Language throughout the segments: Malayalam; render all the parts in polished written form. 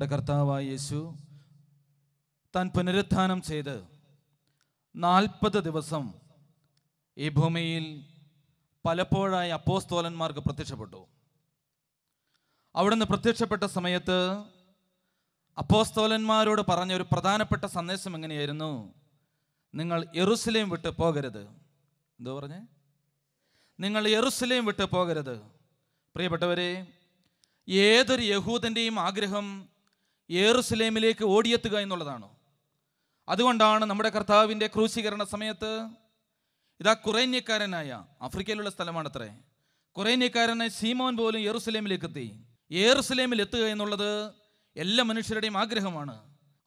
നമ്മുടെ കർത്താവായ യേശു താൻ പുനരുത്ഥാനം ചെയ്ത് 40 ദിവസം ഈ ഭൂമിയിൽ പലപ്പോഴായി അപ്പോസ്തോലന്മാർക്ക് പ്രത്യക്ഷപ്പെട്ടു. അവിടുന്ന് പ്രത്യക്ഷപ്പെട്ട സമയത്ത് അപ്പോസ്തോലന്മാരോട് പറഞ്ഞ ഒരു പ്രധാനപ്പെട്ട സന്ദേശം എങ്ങനെയായിരുന്നു? നിങ്ങൾ യെരൂശലേം വിട്ട് പോകരുത്. എന്തോ പറഞ്ഞേ? നിങ്ങൾ യെരൂശലേം വിട്ട് പോകരുത്. പ്രിയപ്പെട്ടവരെ, ഏതൊരു യഹൂദൻ്റെയും ആഗ്രഹം യെരൂശലേമിലേക്ക് ഓടിയെത്തുക എന്നുള്ളതാണ്. അതുകൊണ്ടാണ് നമ്മുടെ കർത്താവിൻ്റെ ക്രൂശീകരണ സമയത്ത് ഇതാ കുറേന്യക്കാരനായ, ആഫ്രിക്കയിലുള്ള സ്ഥലമാണത്രേ, കുറേന്യക്കാരനായ ശീമോൻ പോലും യെരൂശലേമിലേക്ക് എത്തി. യെരൂശലേമിൽ എത്തുക എന്നുള്ളത് എല്ലാ മനുഷ്യരുടെയും ആഗ്രഹമാണ്.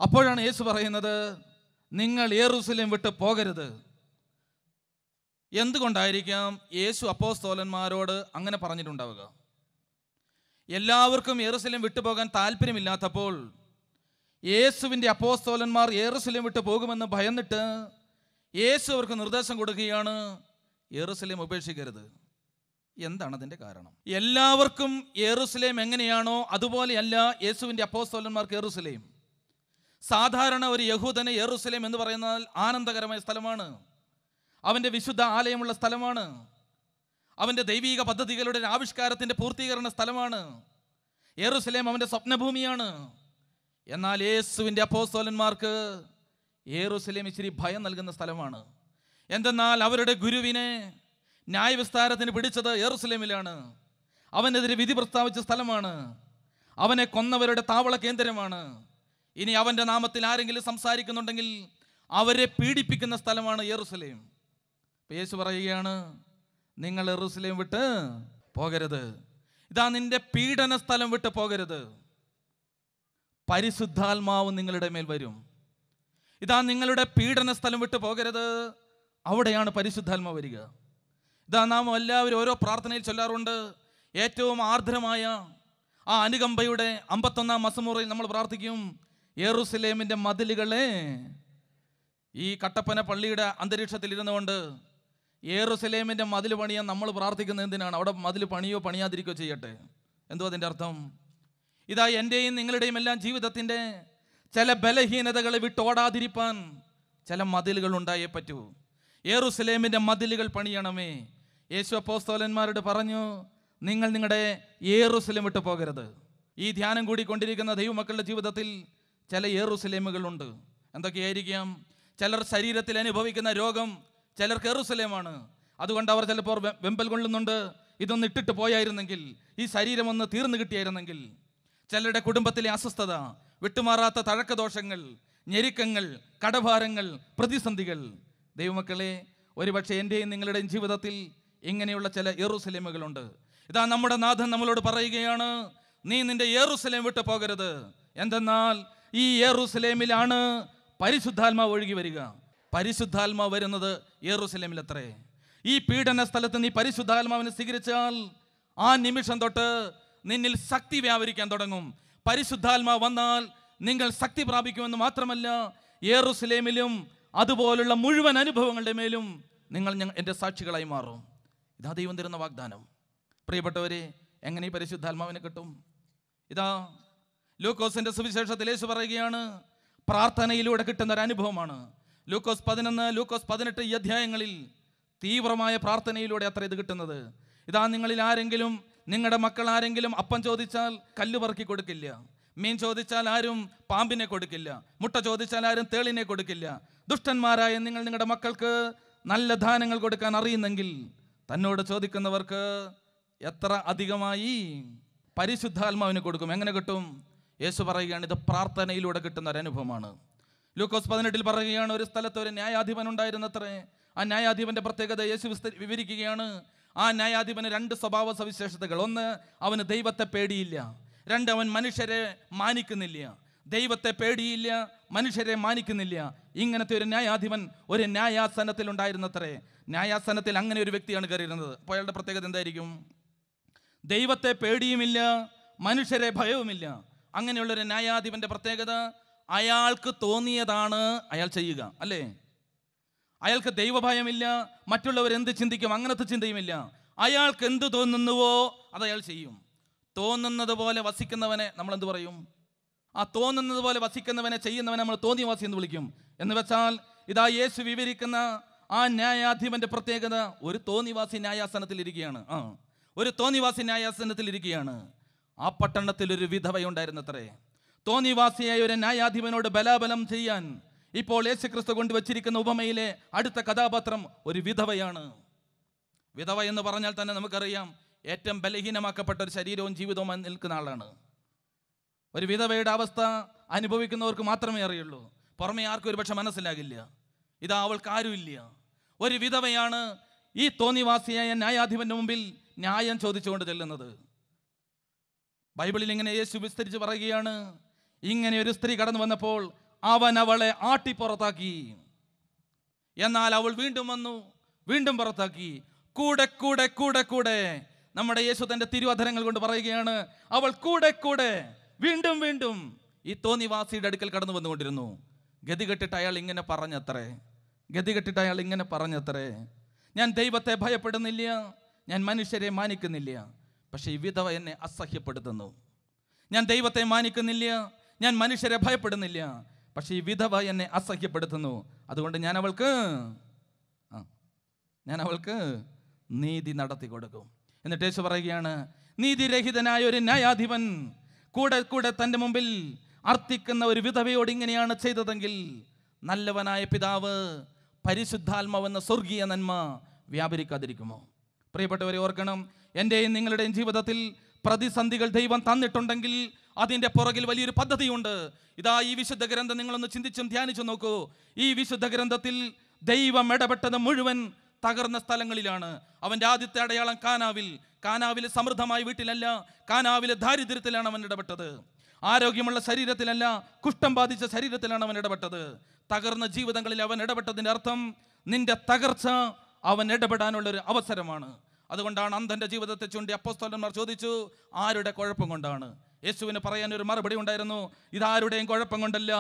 അപ്പോഴാണ് യേശു പറയുന്നത്, നിങ്ങൾ യെരൂശലേം വിട്ട് പോകരുത്. എന്തുകൊണ്ടായിരിക്കാം യേശു അപ്പോസ്തോലന്മാരോട് അങ്ങനെ പറഞ്ഞിട്ടുണ്ടാവുക? എല്ലാവർക്കും യെരൂശലേം വിട്ടുപോകാൻ താല്പര്യമില്ലാത്തപ്പോൾ യേശുവിൻ്റെ അപ്പോസ്തോലന്മാർ യെരൂശലേം വിട്ടു പോകുമെന്ന് ഭയന്നിട്ട് യേശു അവർക്ക് നിർദ്ദേശം കൊടുക്കുകയാണ്, യെരൂശലേം ഉപേക്ഷിക്കരുത്. എന്താണ് അതിൻ്റെ കാരണം? എല്ലാവർക്കും യെരൂശലേം എങ്ങനെയാണോ അതുപോലെയല്ല യേശുവിൻ്റെ അപ്പോസ്തോലന്മാർക്ക് യെരൂശലേം. സാധാരണ ഒരു യഹൂദന് യെരൂശലേം എന്ന് പറയുന്നാൽ ആനന്ദകരമായ സ്ഥലമാണ്, അവൻ്റെ വിശുദ്ധ ആലയമുള്ള സ്ഥലമാണ്, അവൻ്റെ ദൈവിക പദ്ധതികളുടെ ആവിഷ്കാരത്തിൻ്റെ പൂർത്തീകരണ സ്ഥലമാണ്. യെരൂശലേം അവൻ്റെ സ്വപ്നഭൂമിയാണ്. എന്നാൽ യേശുവിൻ്റെ അപ്പോസ്തോലന്മാർക്ക് യെരൂശലേം ഇച്ചിരി ഭയം നൽകുന്ന സ്ഥലമാണ്. എന്തെന്നാൽ അവരുടെ ഗുരുവിനെ ന്യായവിസ്താരത്തിന് പിടിച്ചത് യെരൂശലേമിലാണ്. അവനെതിരെ വിധി പ്രസ്താവിച്ച സ്ഥലമാണ്. അവനെ കൊന്നവരുടെ താവള കേന്ദ്രമാണ്. ഇനി അവൻ്റെ നാമത്തിൽ ആരെങ്കിലും സംസാരിക്കുന്നുണ്ടെങ്കിൽ അവരെ പീഡിപ്പിക്കുന്ന സ്ഥലമാണ് യെരൂശലേം. യേശു പറയുകയാണ്, നിങ്ങൾ യെരൂശലേം വിട്ട് പോകരുത്. ഇതാ നിന്റെ പീഡന സ്ഥലം വിട്ട് പോകരുത്. പരിശുദ്ധാത്മാവ് നിങ്ങളുടെ മേൽ വരും. ഇതാ നിങ്ങളുടെ പീഡന സ്ഥലം വിട്ട് പോകരുത്. അവിടെയാണ് പരിശുദ്ധാത്മാവ് വരിക. ഇതാ നാം എല്ലാവരും ഓരോ പ്രാർത്ഥനയിൽ ചൊല്ലാറുണ്ട്. ഏറ്റവും ആർദ്രമായ ആ അനുകമ്പയുടെ 51-ാം മസമൂറയിൽ നമ്മൾ പ്രാർത്ഥിക്കും, യെരൂശലേമിൻ്റെ മതിലുകളെ. ഈ കട്ടപ്പന പള്ളിയുടെ അന്തരീക്ഷത്തിൽ ഇരുന്നുകൊണ്ട് യെരൂശലേമിൻ്റെ മതിൽ പണിയാൻ നമ്മൾ പ്രാർത്ഥിക്കുന്നത് എന്തിനാണ്? അവിടെ മതിൽ പണിയോ പണിയാതിരിക്കോ ചെയ്യട്ടെ. എന്തോ അതിൻ്റെ അർത്ഥം? ഇതാ എൻ്റെയും നിങ്ങളുടെയും എല്ലാം ജീവിതത്തിൻ്റെ ചില ബലഹീനതകളെ വിട്ടോടാതിരിപ്പാൻ ചില മതിലുകൾ ഉണ്ടായേ പറ്റൂ. യെരൂശലേമിൻ്റെ മതിലുകൾ പണിയണമേ. യേശു അപ്പോസ്തലന്മാരോട് പറഞ്ഞു, നിങ്ങൾ നിങ്ങളുടെ യെരൂശലേം വിട്ട് പോകരുത്. ഈ ധ്യാനം കൂടിക്കൊണ്ടിരിക്കുന്ന ദൈവമക്കളുടെ ജീവിതത്തിൽ ചില യെരൂശലേമുകളുണ്ട്. എന്തൊക്കെയായിരിക്കാം? ചിലർ ശരീരത്തിൽ അനുഭവിക്കുന്ന രോഗം ചിലർക്ക് യെരൂശലേമാണ്. അതുകൊണ്ട് അവർ ചിലപ്പോൾ വെമ്പൽ കൊള്ളുന്നുണ്ട്, ഇതൊന്ന് ഇട്ടിട്ട് പോയായിരുന്നെങ്കിൽ, ഈ ശരീരം ഒന്ന് തീർന്നു കിട്ടിയായിരുന്നെങ്കിൽ. ചിലരുടെ കുടുംബത്തിലെ അസ്വസ്ഥത, വിട്ടുമാറാത്ത തഴക്കദോഷങ്ങൾ, ഞെരുക്കങ്ങൾ, കടഭാരങ്ങൾ, പ്രതിസന്ധികൾ. ദൈവമക്കളെ, ഒരുപക്ഷെ എൻ്റെയും നിങ്ങളുടെയും ജീവിതത്തിൽ ഇങ്ങനെയുള്ള ചില യെരൂശലേമുകളുണ്ട്. ഇതാ നമ്മുടെ നാഥൻ നമ്മളോട് പറയുകയാണ്, നീ നിന്റെ യെരൂശലേം വിട്ട് പോകരുത്. എന്തെന്നാൽ ഈ യെരൂശലേമിലാണ് പരിശുദ്ധാത്മാവ് ഒഴുകി വരിക. പരിശുദ്ധാത്മാവ് വരുന്നത് യെരൂശലേമിലത്രേ. ഈ പീഡന സ്ഥലത്ത് നീ പരിശുദ്ധാത്മാവിനെ സ്വീകരിച്ചാൽ ആ നിമിഷം തൊട്ട് നിന്നിൽ ശക്തി വ്യാപരിക്കാൻ തുടങ്ങും. പരിശുദ്ധാത്മാവ് വന്നാൽ നിങ്ങൾ ശക്തി പ്രാപിക്കുമെന്ന് മാത്രമല്ല, യെരൂശലേമിലും അതുപോലുള്ള മുഴുവൻ അനുഭവങ്ങളുടെ മേലും നിങ്ങൾ എൻ്റെ സാക്ഷികളായി മാറും. ഇതാ ദൈവം തരുന്ന വാഗ്ദാനം. പ്രിയപ്പെട്ടവരെ, എങ്ങനെ ഈ പരിശുദ്ധാത്മാവിനെ കിട്ടും? ഇതാ ലൂക്കോസിന്റെ സുവിശേഷത്തിൽ യേശു പറയുകയാണ്, പ്രാർത്ഥനയിലൂടെ കിട്ടുന്ന ഒരു അനുഭവമാണ്. ലൂക്കോസ് 11, ലൂക്കോസ് 18 ഈ അധ്യായങ്ങളിൽ തീവ്രമായ പ്രാർത്ഥനയിലൂടെ അത്ര ഇത് കിട്ടുന്നത്. ഇതാ നിങ്ങളിൽ ആരെങ്കിലും, നിങ്ങളുടെ മക്കൾ ആരെങ്കിലും അപ്പം ചോദിച്ചാൽ കല്ല് പറക്കി കൊടുക്കില്ല, മീൻ ചോദിച്ചാൽ ആരും പാമ്പിനെ കൊടുക്കില്ല, മുട്ട ചോദിച്ചാൽ ആരും തേളിനെ കൊടുക്കില്ല. ദുഷ്ടന്മാരായ നിങ്ങൾ നിങ്ങളുടെ മക്കൾക്ക് നല്ല ദാനങ്ങൾ കൊടുക്കാൻ അറിയുന്നെങ്കിൽ തന്നോട് ചോദിക്കുന്നവർക്ക് എത്ര അധികമായി പരിശുദ്ധാത്മാവിന് കൊടുക്കും. എങ്ങനെ കിട്ടും? യേശു പറയുകയാണ്, ഇത് പ്രാർത്ഥനയിലൂടെ കിട്ടുന്ന ഒരു അനുഭവമാണ്. ലൂക്കോസ് 18 പറയുകയാണ്, ഒരു സ്ഥലത്ത് ഒരു ന്യായാധിപൻ ഉണ്ടായിരുന്നത്രേ. ആ ന്യായാധിപന്റെ പ്രത്യേകത യേശു വിവരിക്കുകയാണ്. ആ ന്യായാധിപന് 2 സ്വഭാവ സവിശേഷതകൾ. 1, അവന് ദൈവത്തെ പേടിയില്ല. 2, അവൻ മനുഷ്യരെ മാനിക്കുന്നില്ല. ദൈവത്തെ പേടിയില്ല, മനുഷ്യരെ മാനിക്കുന്നില്ല. ഇങ്ങനത്തെ ഒരു ന്യായാധിപൻ ഒരു ന്യായാസനത്തിൽ ഉണ്ടായിരുന്നത്രേ. ന്യായാസനത്തിൽ അങ്ങനെ ഒരു വ്യക്തിയാണ് കയറിയിരുന്നത്. അപ്പോൾ അയാളുടെ പ്രത്യേകത എന്തായിരിക്കും? ദൈവത്തെ പേടിയുമില്ല, മനുഷ്യരെ ഭയവുമില്ല. അങ്ങനെയുള്ളൊരു ന്യായാധിപന്റെ പ്രത്യേകത, അയാൾക്ക് തോന്നിയതാണ് അയാൾ ചെയ്യുക, അല്ലേ? അയാൾക്ക് ദൈവഭയമില്ല, മറ്റുള്ളവർ എന്ത് ചിന്തിക്കും അങ്ങനത്തെ ചിന്തയുമില്ല. അയാൾക്ക് എന്ത് തോന്നുന്നുവോ അത് അയാൾ ചെയ്യും. തോന്നുന്നത് പോലെ വസിക്കുന്നവനെ നമ്മൾ എന്ത് പറയും? ആ തോന്നുന്നത് പോലെ വസിക്കുന്നവനെ ചെയ്യുന്നവനെ നമ്മൾ തോന്നിവാസി എന്ന് വിളിക്കും. എന്ന് വെച്ചാൽ ഇതാ യേശു വിവരിക്കുന്ന ആ ന്യായാധിപന്റെ പ്രത്യേകത ഒരു തോന്നിവാസി ന്യായാസനത്തിൽ ഇരിക്കുകയാണ്. ഒരു തോന്നിവാസി ന്യായാസനത്തിൽ ഇരിക്കുകയാണ്. ആ പട്ടണത്തിൽ ഒരു വിധവയുണ്ടായിരുന്നത്രേ. തോന്നിവാസിയായ ഒരു ന്യായാധിപനോട് ബലാബലം ചെയ്യാൻ ഇപ്പോൾ യേശുക്രിസ്തു കൊണ്ടുവച്ചിരിക്കുന്ന ഉപമയിലെ അടുത്ത കഥാപാത്രം ഒരു വിധവയാണ്. വിധവ എന്ന് പറഞ്ഞാൽ തന്നെ നമുക്കറിയാം, ഏറ്റവും ബലഹീനമാക്കപ്പെട്ട ഒരു ശരീരവും ജീവിതവും നിൽക്കുന്ന ആളാണ്. ഒരു വിധവയുടെ അവസ്ഥ അനുഭവിക്കുന്നവർക്ക് മാത്രമേ അറിയുള്ളൂ. പുറമെ ആർക്കും ഒരുപക്ഷെ മനസ്സിലാകില്ല. ഇതാ അവൾക്ക് ആരുമില്ല. ഒരു വിധവയാണ് ഈ തോന്നിവാസിയായ ന്യായാധിപന്റെ മുമ്പിൽ ന്യായം ചോദിച്ചുകൊണ്ട് ചെല്ലുന്നത്. ബൈബിളിൽ ഇങ്ങനെ യേശു വിസ്തരിച്ച് പറയുകയാണ്, ഇങ്ങനെ ഒരു സ്ത്രീ കടന്നു വന്നപ്പോൾ അവൻ അവളെ ആട്ടിപ്പുറത്താക്കി. എന്നാൽ അവൾ വീണ്ടും വന്നു, വീണ്ടും പുറത്താക്കി. കൂടെ കൂടെ കൂടെ കൂടെ നമ്മുടെ യേശു തന്റെ തിരുവധരങ്ങൾ കൊണ്ട് പറയുകയാണ്, അവൾ കൂടെ കൂടെ വീണ്ടും വീണ്ടും ഈ തോന്നിവാസിയുടെ അടുക്കൽ കടന്നു വന്നുകൊണ്ടിരുന്നു. ഗതികെട്ടിട്ട് അയാൾ ഇങ്ങനെ പറഞ്ഞത്രേ, ഞാൻ ദൈവത്തെ ഭയപ്പെടുന്നില്ല, ഞാൻ മനുഷ്യരെ മാനിക്കുന്നില്ല, പക്ഷെ ഈ വിധവ എന്നെ അസഹ്യപ്പെടുത്തുന്നു. ഞാൻ ദൈവത്തെ മാനിക്കുന്നില്ല, ഞാൻ മനുഷ്യരെ ഭയപ്പെടുന്നില്ല, പക്ഷെ ഈ വിധവ എന്നെ അസഹ്യപ്പെടുത്തുന്നു. അതുകൊണ്ട് ഞാൻ അവൾക്ക് നീതി നടത്തി കൊടുക്കും. എന്നിട്ട് യേശു പറയുകയാണ്, നീതിരഹിതനായ ഒരു ന്യായാധിപൻ കൂടെ കൂടെ തൻ്റെ മുമ്പിൽ അർത്ഥിക്കുന്ന ഒരു വിധവയോട് ഇങ്ങനെയാണ് ചെയ്തതെങ്കിൽ നല്ലവനായ പിതാവ് പരിശുദ്ധാത്മാവെന്ന സ്വർഗീയ നന്മ വ്യാപരിക്കാതിരിക്കുമോ? പ്രിയപ്പെട്ടവരെ ഓർക്കണം, എൻ്റെയും നിങ്ങളുടെയും ജീവിതത്തിൽ പ്രതിസന്ധികൾ ദൈവം തന്നിട്ടുണ്ടെങ്കിൽ അതിൻ്റെ പുറകിൽ വലിയൊരു പദ്ധതിയുണ്ട്. ഇതാ ഈ വിശുദ്ധ ഗ്രന്ഥം നിങ്ങളൊന്ന് ചിന്തിച്ചും ധ്യാനിച്ചു നോക്കൂ. ഈ വിശുദ്ധ ഗ്രന്ഥത്തിൽ ദൈവം ഇടപെട്ടത് മുഴുവൻ തകർന്ന സ്ഥലങ്ങളിലാണ്. അവൻ്റെ ആദ്യത്തെ അടയാളം കാനാവിൽ സമൃദ്ധമായ വീട്ടിലല്ല, കാനാവിലെ ദാരിദ്ര്യത്തിലാണ് അവൻ ഇടപെട്ടത്. ആരോഗ്യമുള്ള ശരീരത്തിലല്ല, കുഷ്ഠം ബാധിച്ച ശരീരത്തിലാണ് അവൻ ഇടപെട്ടത്. തകർന്ന ജീവിതങ്ങളിൽ അവൻ ഇടപെട്ടതിൻ്റെ അർത്ഥം നിന്റെ തകർച്ച അവൻ ഇടപെടാനുള്ളൊരു അവസരമാണ്. അതുകൊണ്ടാണ് അന്ധന്റെ ജീവിതത്തെ ചൂണ്ടി അപ്പോസ്തലന്മാർ ചോദിച്ചു, ആരുടെ കുഴപ്പം കൊണ്ടാണ്? യേശുവിന് പറയാൻ ഒരു മറുപടി ഉണ്ടായിരുന്നു, ഇതാരുടെയും കുഴപ്പം കൊണ്ടല്ല,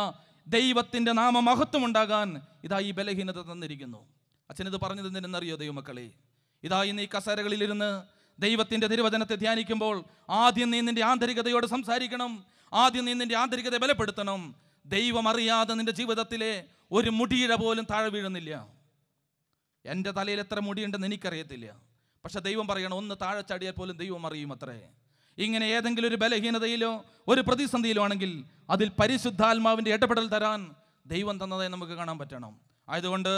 ദൈവത്തിൻ്റെ നാമമഹത്വം ഉണ്ടാകാൻ ഇതാ ഈ ബലഹീനത തന്നിരിക്കുന്നു. അച്ഛനിത് പറഞ്ഞത് എന്തിനെന്നറിയോ ദൈവമക്കളെ? ഇതാ ഇന്ന് ഈ കസേരകളിലിരുന്ന് ദൈവത്തിൻ്റെ തിരുവചനത്തെ ധ്യാനിക്കുമ്പോൾ ആദ്യം നീ നിന്റെ ആന്തരികതയോട് സംസാരിക്കണം. ആദ്യം നീ നിന്റെ ആന്തരികത ബലപ്പെടുത്തണം. ദൈവം അറിയാതെ നിന്റെ ജീവിതത്തിലെ ഒരു മുടിയിഴ പോലും താഴെ വീഴുന്നില്ല. എൻ്റെ തലയിൽ എത്ര മുടിയുണ്ടെന്ന് എനിക്കറിയത്തില്ല, പക്ഷെ ദൈവം പറയണം, ഒന്ന് താഴെ ചാടിയാൽ പോലും ദൈവം അറിയും അത്രേ. ഇങ്ങനെ ഏതെങ്കിലും ഒരു ബലഹീനതയിലോ ഒരു പ്രതിസന്ധിയിലോ ആണെങ്കിൽ അതിൽ പരിശുദ്ധാത്മാവിൻ്റെ ഇടപെടൽ തരാൻ ദൈവം തന്നതായി നമുക്ക് കാണാൻ പറ്റണം. ആയതുകൊണ്ട്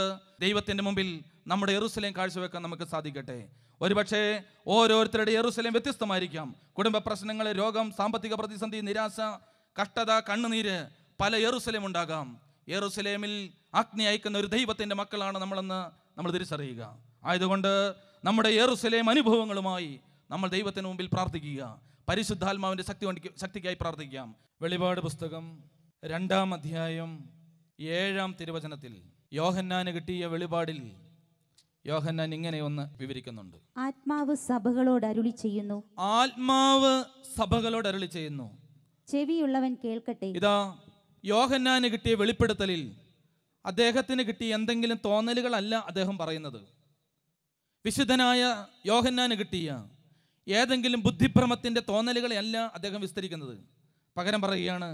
ദൈവത്തിൻ്റെ മുമ്പിൽ നമ്മുടെ യെരൂശലേം കാഴ്ചവെക്കാൻ നമുക്ക് സാധിക്കട്ടെ. ഒരുപക്ഷെ ഓരോരുത്തരുടെ യെരൂശലേം വ്യത്യസ്തമായിരിക്കാം. കുടുംബ പ്രശ്നങ്ങൾ, രോഗം, സാമ്പത്തിക പ്രതിസന്ധി, നിരാശ, കഷ്ടത, കണ്ണുനീര്, പല യെരൂശലേം ഉണ്ടാകാം. യെരൂശലേമിൽ അഗ്നി അയക്കുന്ന ഒരു ദൈവത്തിൻ്റെ മക്കളാണ് നമ്മളെന്ന് നമ്മൾ തിരിച്ചറിയുക. ആയതുകൊണ്ട് നമ്മുടെ യെരൂശലേം അനുഭവങ്ങളുമായി നമ്മൾ ദൈവത്തിന് മുമ്പിൽ പ്രാർത്ഥിക്കുക. പരിശുദ്ധാത്മാവിൻ്റെ ശക്തിക്കായി പ്രാർത്ഥിക്കാം. വെളിപാട് പുസ്തകം 2-ാം അധ്യായം 7-ാം തിരുവചനത്തിൽ യോഹന്നാന് കിട്ടിയ വെളിപാടിൽ യോഹന്നാൻ ഇങ്ങനെ ഒന്ന് വിവരിക്കുന്നുണ്ട്. ആത്മാവ് സഭകളോട് അരുളി ചെയ്യുന്നു, ചെവിയുള്ളവൻ കേൾക്കട്ടെ. ഇതാ യോഹന്നാന് കിട്ടിയ വെളിപ്പെടുത്തലിൽ അദ്ദേഹത്തിന് കിട്ടിയ എന്തെങ്കിലും തോന്നലുകളല്ല അദ്ദേഹം പറയുന്നത്. വിശുദ്ധനായ യോഹന്നാന് കിട്ടിയ ഏതെങ്കിലും ബുദ്ധിഭ്രമത്തിൻ്റെ തോന്നലുകളെ അല്ല അദ്ദേഹം വിസ്തരിക്കുന്നത്. പകരം പറയുകയാണ്,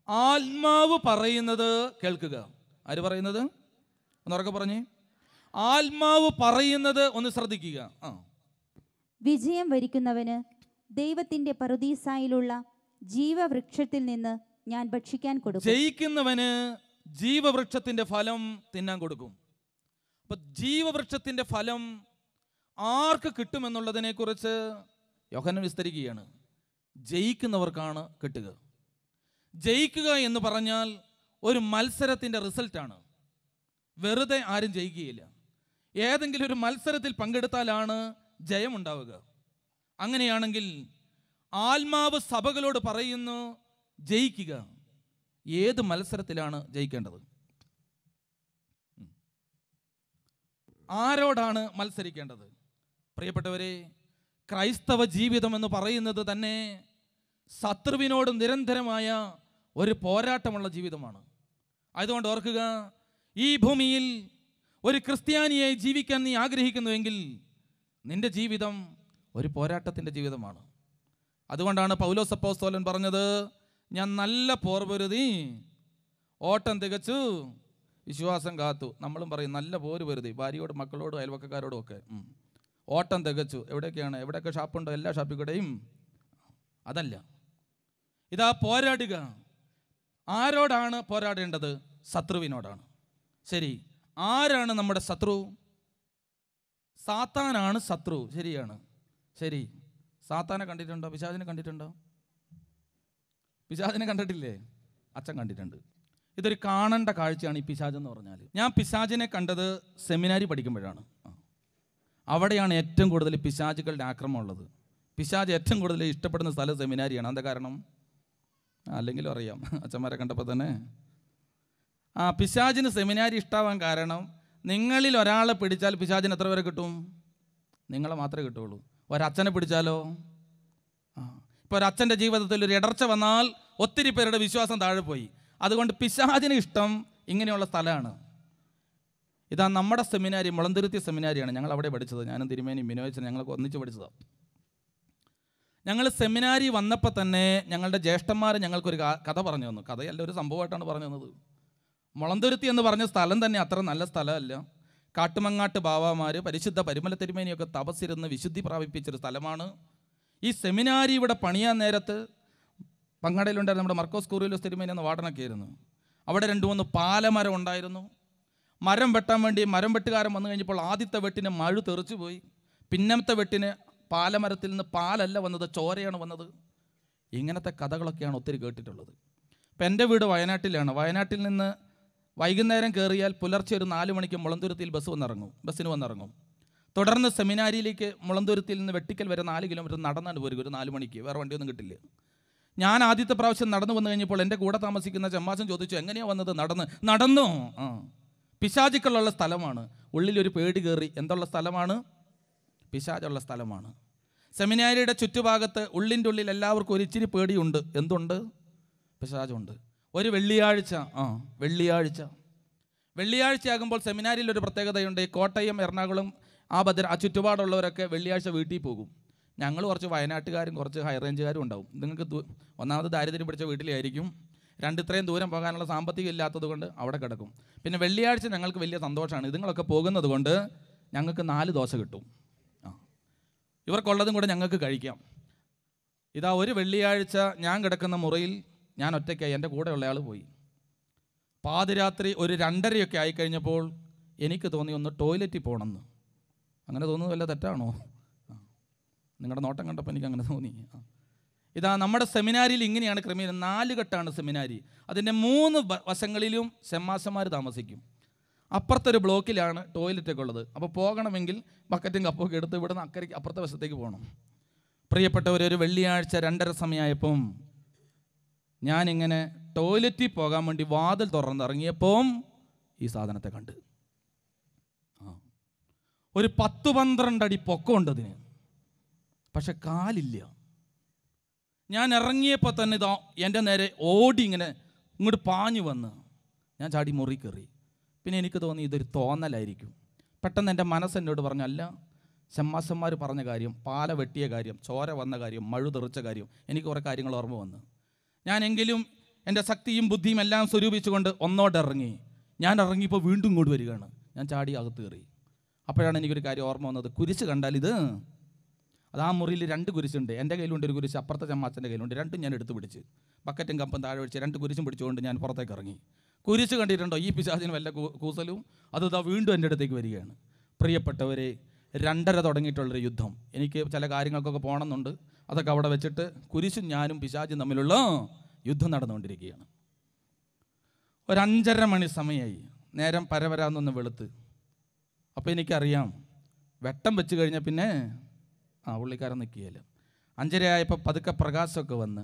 ആത്മാവ് പറയുന്നത് കേൾക്കുക. ആര് പറയുന്നത്? ഒന്നുറക്കെ പറഞ്ഞേ. ആത്മാവ് പറയുന്നത് ഒന്ന് ശ്രദ്ധിക്കുക. വിജയം വരിക്കുന്നവന് ദൈവത്തിന്റെ പറുദീസായിലുള്ള ജീവവൃക്ഷത്തിൽ നിന്ന് ഞാൻ ഭക്ഷിക്കാൻ കൊടുക്കും. ജയിക്കുന്നവന് ജീവവൃക്ഷത്തിന്റെ ഫലം തിന്നാൻ കൊടുക്കും. അപ്പൊ ജീവവൃക്ഷത്തിന്റെ ഫലം ആർക്ക് കിട്ടുമെന്നുള്ളതിനെ കുറിച്ച് യോഹന്നാൻ വിസ്തരിക്കുകയാണ്. ജയിക്കുന്നവർക്കാണ് കിട്ടുക. ജയിക്കുക എന്ന് പറഞ്ഞാൽ ഒരു മത്സരത്തിൻ്റെ റിസൾട്ടാണ്. വെറുതെ ആരും ജയിക്കുകയില്ല. ഏതെങ്കിലും ഒരു മത്സരത്തിൽ പങ്കെടുത്താലാണ് ജയമുണ്ടാവുക. അങ്ങനെയാണെങ്കിൽ ആത്മാവ് സഭകളോട് പറയുന്നു, ജയിക്കുക. ഏത് മത്സരത്തിലാണ് ജയിക്കേണ്ടത്? ആരോടാണ് മത്സരിക്കേണ്ടത്? പ്രിയപ്പെട്ടവരെ, ക്രൈസ്തവ ജീവിതം എന്ന് പറയുന്നത് തന്നെ ശത്രുവിനോട് നിരന്തരമായ ഒരു പോരാട്ടമുള്ള ജീവിതമാണ്. അതുകൊണ്ട് ഓർക്കുക, ഈ ഭൂമിയിൽ ഒരു ക്രിസ്ത്യാനിയായി ജീവിക്കാൻ നീ ആഗ്രഹിക്കുന്നുവെങ്കിൽ നിന്റെ ജീവിതം ഒരു പോരാട്ടത്തിൻ്റെ ജീവിതമാണ്. അതുകൊണ്ടാണ് പൗലോസ് അപ്പോസ്തലൻ പറഞ്ഞത്, ഞാൻ നല്ല പോർപൊരുതി ഓട്ടം തികച്ചു വിശ്വാസം കാത്തു. നമ്മളും പറയും നല്ല പോര് പൊരുതി, ഭാര്യയോടും മക്കളോടും അയൽവക്കക്കാരോടും ഒക്കെ. ഓട്ടം തികച്ചു. എവിടെയൊക്കെ ഷാപ്പുണ്ടോ എല്ലാ ഷാപ്പിൽ കൂടെയും. അതല്ല, ഇതാ പോരാടുക. ആരോടാണ് പോരാടേണ്ടത്? ശത്രുവിനോടാണ്. ശരി, ആരാണ് നമ്മുടെ ശത്രു? സാത്താനാണ് ശത്രു. ശരിയാണ്. ശരി, സാത്താനെ കണ്ടിട്ടുണ്ടോ? പിശാചിനെ കണ്ടിട്ടുണ്ടോ? പിശാചിനെ കണ്ടിട്ടില്ലേ? അച്ഛൻ കണ്ടിട്ടുണ്ട്. ഇതൊരു കാണേണ്ട കാഴ്ചയാണ് ഈ പിശാചെന്ന് പറഞ്ഞാൽ. ഞാൻ പിശാചിനെ കണ്ടത് സെമിനാരി പഠിക്കുമ്പോഴാണ്. അവിടെയാണ് ഏറ്റവും കൂടുതൽ പിശാചുകളുടെ ആക്രമണം ഉള്ളത്. പിശാച് ഏറ്റവും കൂടുതൽ ഇഷ്ടപ്പെടുന്ന സ്ഥലം സെമിനാരിയാണ്. എന്താ കാരണം? അല്ലെങ്കിലും അറിയാം, അച്ഛന്മാരെ കണ്ടപ്പോൾ തന്നെ. പിശാചിന് സെമിനാരി ഇഷ്ടമാവാൻ കാരണം, നിങ്ങളിൽ ഒരാളെ പിടിച്ചാൽ പിശാചിന് എത്ര പേരെ കിട്ടും? നിങ്ങളെ മാത്രമേ കിട്ടുള്ളൂ. ഒരച്ഛനെ പിടിച്ചാലോ? ഇപ്പോൾ ഒരച്ഛൻ്റെ ജീവിതത്തിൽ ഒരു ഇടർച്ച വന്നാൽ ഒത്തിരി പേരുടെ വിശ്വാസം താഴെ പോയി. അതുകൊണ്ട് പിശാചിന് ഇഷ്ടം ഇങ്ങനെയുള്ള സ്ഥലമാണ്. ഇതാ നമ്മുടെ സെമിനാരി മുളന്തുരുത്തി സെമിനാരിയാണ്. ഞങ്ങൾ അവിടെ പഠിച്ചത്. ഞാനും തിരുമേനി മിനോച്ചൻ ഞങ്ങളൊക്കെ ഒന്നിച്ച് പഠിച്ചതാണ്. ഞങ്ങൾ സെമിനാരി വന്നപ്പോൾ തന്നെ ഞങ്ങളുടെ ജ്യേഷ്ഠന്മാർ ഞങ്ങൾക്കൊരു കഥ പറഞ്ഞു തന്നു. കഥയല്ല, ഒരു സംഭവമായിട്ടാണ് പറഞ്ഞു തന്നത്. മുളന്തുരുത്തി എന്ന് പറഞ്ഞ സ്ഥലം തന്നെ അത്ര നല്ല സ്ഥലമല്ല. കാട്ടുമങ്ങാട്ട് ബാവാമാർ, പരിശുദ്ധ പരിമല തിരുമേനിയൊക്കെ തപസ്സിരുന്ന് വിശുദ്ധി പ്രാപിപ്പിച്ചൊരു സ്ഥലമാണ്. ഈ സെമിനാരി ഇവിടെ പണിയാൻ നേരത്ത് പങ്ങാടയിലുണ്ടായിരുന്നു നമ്മുടെ മർക്കോസ് കൂറിലോസ് തിരുമേനി എന്ന വാർഡനൊക്കെ ആയിരുന്നു. അവിടെ 2-3 പാലമരം ഉണ്ടായിരുന്നു. മരം വെട്ടാൻ വേണ്ടി മരം വെട്ടുകാരൻ വന്നു കഴിഞ്ഞപ്പോൾ ആദ്യത്തെ വെട്ടിന് മഴു തെറിച്ചു പോയി. പിന്നത്തെ വെട്ടിന് പാലമരത്തിൽ നിന്ന് പാലല്ല വന്നത്, ചോരയാണ് വന്നത്. ഇങ്ങനത്തെ കഥകളൊക്കെയാണ് ഒത്തിരി കേട്ടിട്ടുള്ളത്. ഇപ്പം എൻ്റെ വീട് വയനാട്ടിലാണ്. വയനാട്ടിൽ നിന്ന് വൈകുന്നേരം കയറിയാൽ പുലർച്ചെ ഒരു 4 മണിക്ക് മുളന്തുരുത്തിയിൽ ബസ്സിന് വന്നിറങ്ങും. തുടർന്ന് സെമിനാരിയിലേക്ക് മുളന്തുരുത്തിയിൽ നിന്ന് വെട്ടിക്കൽ വരെ 4 കിലോമീറ്റർ നടന്നാണ് പോരുക. ഒരു 4 മണിക്ക് വേറെ വണ്ടിയൊന്നും കിട്ടില്ല. ഞാൻ ആദ്യത്തെ പ്രാവശ്യം നടന്നു വന്നു കഴിഞ്ഞപ്പോൾ എൻ്റെ കൂടെ താമസിക്കുന്ന ചെമ്മാച്ചൻ ചോദിച്ചു, എങ്ങനെയാണ് വന്നത്? നടന്നോ? പിശാചുക്കളുള്ള സ്ഥലമാണ്. ഉള്ളിലൊരു പേടി കയറി. എന്തുള്ള സ്ഥലമാണ്? പിശാചുള്ള സ്ഥലമാണ്. സെമിനാരിയുടെ ചുറ്റുഭാഗത്ത് ഉള്ളിൻ്റെ ഉള്ളിൽ എല്ലാവർക്കും ഒരു ഇച്ചിരി പേടിയുണ്ട്. എന്തുണ്ട്? പിശാചുണ്ട്. ഒരു വെള്ളിയാഴ്ചയാകുമ്പോൾ സെമിനാരിയിൽ ഒരു പ്രത്യേകതയുണ്ട്. കോട്ടയം, എറണാകുളം, ആ ചുറ്റുപാടുള്ളവരൊക്കെ വെള്ളിയാഴ്ച വീട്ടിൽ പോകും. ഞങ്ങൾ കുറച്ച് വയനാട്ടുകാരും കുറച്ച് ഹൈ റേഞ്ചുകാരും ഉണ്ടാവും. നിങ്ങൾക്ക് ഒന്നാമത് ദാരിദ്ര്യം പിടിച്ച വീട്ടിലായിരിക്കും. ഇത്രയും ദൂരം പോകാനുള്ള സാമ്പത്തികം ഇല്ലാത്തത് കൊണ്ട് അവിടെ കിടക്കും. പിന്നെ വെള്ളിയാഴ്ച ഞങ്ങൾക്ക് വലിയ സന്തോഷമാണ്. ഇതുങ്ങളൊക്കെ പോകുന്നത് കൊണ്ട് ഞങ്ങൾക്ക് 4 ദോശ കിട്ടും. ഇവർക്കുള്ളതും കൂടെ ഞങ്ങൾക്ക് കഴിക്കാം. ഇതാ ഒരു വെള്ളിയാഴ്ച ഞാൻ കിടക്കുന്ന മുറിയിൽ ഞാൻ ഒറ്റയ്ക്കായി. എൻ്റെ കൂടെയുള്ള ആൾ പോയി. പാതിരാത്രി ഒരു 2:30 ആയിക്കഴിഞ്ഞപ്പോൾ എനിക്ക് തോന്നി ഒന്ന് ടോയ്ലറ്റിൽ പോകണമെന്ന്. അങ്ങനെ തോന്നുന്നത് വല്ല തെറ്റാണോ? നിങ്ങളുടെ നോട്ടം കണ്ടപ്പോൾ എനിക്ക് അങ്ങനെ തോന്നി. ഇതാ നമ്മുടെ സെമിനാരിയിൽ ഇങ്ങനെയാണ് ക്രമീകരണം. 4 കെട്ടാണ് സെമിനാരി. അതിൻ്റെ 3 വശങ്ങളിലും ഷെമ്മാശന്മാർ താമസിക്കും. അപ്പുറത്തൊരു ബ്ലോക്കിലാണ് ടോയ്ലറ്റൊക്കെ ഉള്ളത്. അപ്പോൾ പോകണമെങ്കിൽ ബക്കറ്റും കപ്പൊക്കെ എടുത്ത് ഇവിടുന്ന് അപ്പുറത്തെ വശത്തേക്ക് പോകണം. പ്രിയപ്പെട്ടവർ, ഒരു വെള്ളിയാഴ്ച 2:30 സമയമായപ്പം ഞാനിങ്ങനെ ടോയ്ലറ്റിൽ പോകാൻ വേണ്ടി വാതിൽ തുറന്നിറങ്ങിയപ്പം ഈ സാധനത്തെ കണ്ട്. ഒരു 10-12 അടി പൊക്കമുണ്ട് അതിന്, പക്ഷെ കാലില്ല. ഞാൻ ഇറങ്ങിയപ്പോൾ തന്നെ ഇതാ എൻ്റെ നേരെ ഓടി ഇങ്ങോട്ട് പാഞ്ഞു വന്ന് ഞാൻ ചാടി മുറി കയറി. പിന്നെ എനിക്ക് തോന്നി ഇതൊരു തോന്നലായിരിക്കും. പെട്ടെന്ന് എൻ്റെ മനസ്സെന്നോട് പറഞ്ഞു, അല്ല, ഷമ്മാശന്മാർ പറഞ്ഞ കാര്യം, പാല വെട്ടിയ കാര്യം, ചോര വന്ന കാര്യം, മഴു തെറിച്ച കാര്യം, എനിക്ക് കുറേ കാര്യങ്ങൾ ഓർമ്മ വന്ന്. ഞാനെങ്കിലും എൻ്റെ ശക്തിയും ബുദ്ധിയും എല്ലാം സ്വരൂപിച്ചുകൊണ്ട് ഒന്നോട്ട് ഇറങ്ങി. ഞാൻ ഇറങ്ങിയപ്പോൾ വീണ്ടും ഇങ്ങോട്ട് വരികയാണ്. ഞാൻ ചാടി അകത്ത് കയറി. അപ്പോഴാണ് എനിക്കൊരു കാര്യം ഓർമ്മ വന്നത്. കുരിശ് കണ്ടാൽ അത് ആ മുറിയിൽ 2 കുരിശുണ്ട്. എൻ്റെ കയ്യിലുണ്ട് ഒരു കുരിശ്, അപ്പുറത്തെ ചമ്മാച്ചൻ്റെ കയ്യിലുണ്ട്. 2 ഞാൻ എടുത്ത് പിടിച്ച് ബക്കറ്റും കപ്പും താഴെ ഒഴിച്ച് 2 കുരിശും പിടിച്ചുകൊണ്ട് ഞാൻ പുറത്തേക്ക് ഇറങ്ങി. കുരിശ് കണ്ടിട്ടുണ്ടോ? ഈ പിശാചിന് വല്ല കൂസലും. ഇതാ വീണ്ടും എൻ്റെ അടുത്തേക്ക് വരികയാണ്. പ്രിയപ്പെട്ടവരെ, 2:30 തുടങ്ങിയിട്ടുള്ളൊരു യുദ്ധം. എനിക്ക് ചില കാര്യങ്ങൾക്കൊക്കെ പോകണമെന്നുണ്ട്. അതൊക്കെ അവിടെ വെച്ചിട്ട് കുരിശും ഞാനും പിശാചും തമ്മിലുള്ള യുദ്ധം നടന്നുകൊണ്ടിരിക്കുകയാണ്. ഒരു 5:30 മണി സമയമായി. നേരം പരവരാന്നൊന്ന് വെളുത്ത്. അപ്പോൾ എനിക്കറിയാം വെട്ടം വെച്ച് കഴിഞ്ഞാൽ പിന്നെ പുള്ളിക്കാരൻ നിൽക്കുകയില്ല. 5:30 ആയപ്പോൾ പതുക്കെ പ്രകാശമൊക്കെ വന്ന്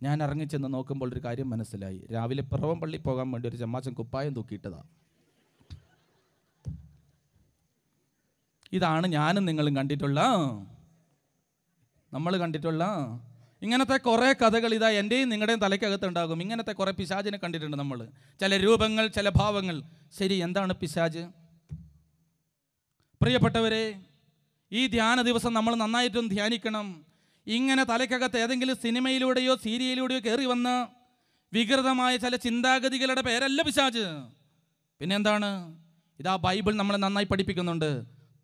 ഞാൻ ഇറങ്ങിച്ചെന്ന് നോക്കുമ്പോൾ ഒരു കാര്യം മനസ്സിലായി. രാവിലെ പിറവം പള്ളി പോകാൻ വേണ്ടി ഒരു ചമ്മാച്ചൻ കുപ്പായം തൂക്കിയിട്ടതാണ്. ഇതാണ് ഞാനും നിങ്ങളും നമ്മൾ കണ്ടിട്ടുള്ള ഇങ്ങനത്തെ കുറേ കഥകൾ. ഇതാ എൻ്റെയും നിങ്ങളുടെയും തലയ്ക്കകത്തുണ്ടാകും. ഇങ്ങനത്തെ കുറേ പിശാചിനെ കണ്ടിട്ടുണ്ട് നമ്മൾ. ചില രൂപങ്ങൾ, ചില ഭാവങ്ങൾ. ശരി, എന്താണ് പിശാച്? പ്രിയപ്പെട്ടവരെ, ഈ ധ്യാന ദിവസം നമ്മൾ നന്നായിട്ടും ധ്യാനിക്കണം. ഇങ്ങനെ തലയ്ക്കകത്ത് ഏതെങ്കിലും സിനിമയിലൂടെയോ സീരിയലിലൂടെയോ കയറി വന്ന് വികൃതമായ ചില ചിന്താഗതികളുടെ പേരല്ല പിശാച്. പിന്നെ എന്താണ്? ഇതാ ബൈബിൾ നമ്മളെ നന്നായി പഠിപ്പിക്കുന്നുണ്ട്.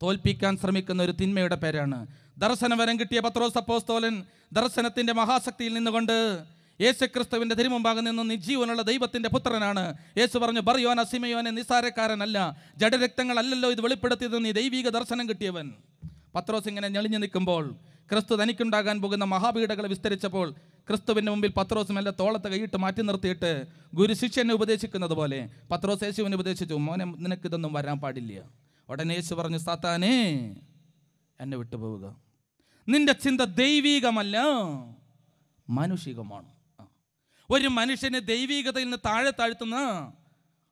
തോൽപ്പിക്കാൻ ശ്രമിക്കുന്ന ഒരു തിന്മയുടെ പേരാണ്. ദർശനവരം കിട്ടിയ പത്രോസ് അപ്പോസ്തലൻ ദർശനത്തിന്റെ മഹാശക്തിയിൽ നിന്നുകൊണ്ട് യേശുക്രിസ്തുവിന്റെ തിരുമുമ്പാകെ നിന്ന് നിജീവനുള്ള ദൈവത്തിന്റെ പുത്രനാണ്. യേശു പറഞ്ഞു, ബർയോന സിമയോനെ, നിസാരക്കാരനല്ല, ജഡരക്തങ്ങളല്ലല്ലോ ഇത് വെളിപ്പെടുത്തിയത്, നീ ദൈവിക ദർശനം കിട്ടിയവൻ. പത്രോസ് ഇങ്ങനെ ഞെളിഞ്ഞു നിൽക്കുമ്പോൾ ക്രിസ്തു തനിക്കുണ്ടാകാൻ പോകുന്ന മഹാപീഠകളെ വിസ്തരിച്ചപ്പോൾ ക്രിസ്തുവിൻ്റെ മുമ്പിൽ പത്രോസ് മെല്ലെ തോളത്ത് കൈയിട്ട് മാറ്റി നിർത്തിയിട്ട് ഗുരു ശിഷ്യനെ ഉപദേശിക്കുന്നത് പോലെ പത്രോസ് യേശുവിനെ ഉപദേശിച്ചു, മോനെ നിനക്കിതൊന്നും വരാൻ പാടില്ല. ഉടനെ യേശു പറഞ്ഞു, സാത്താനേ എന്നെ വിട്ടുപോവുക, നിന്റെ ചിന്ത ദൈവീകമല്ല മാനുഷികമാണ്. ഒരു മനുഷ്യനെ ദൈവീകതയിൽ നിന്ന് താഴെ താഴ്ത്തുന്ന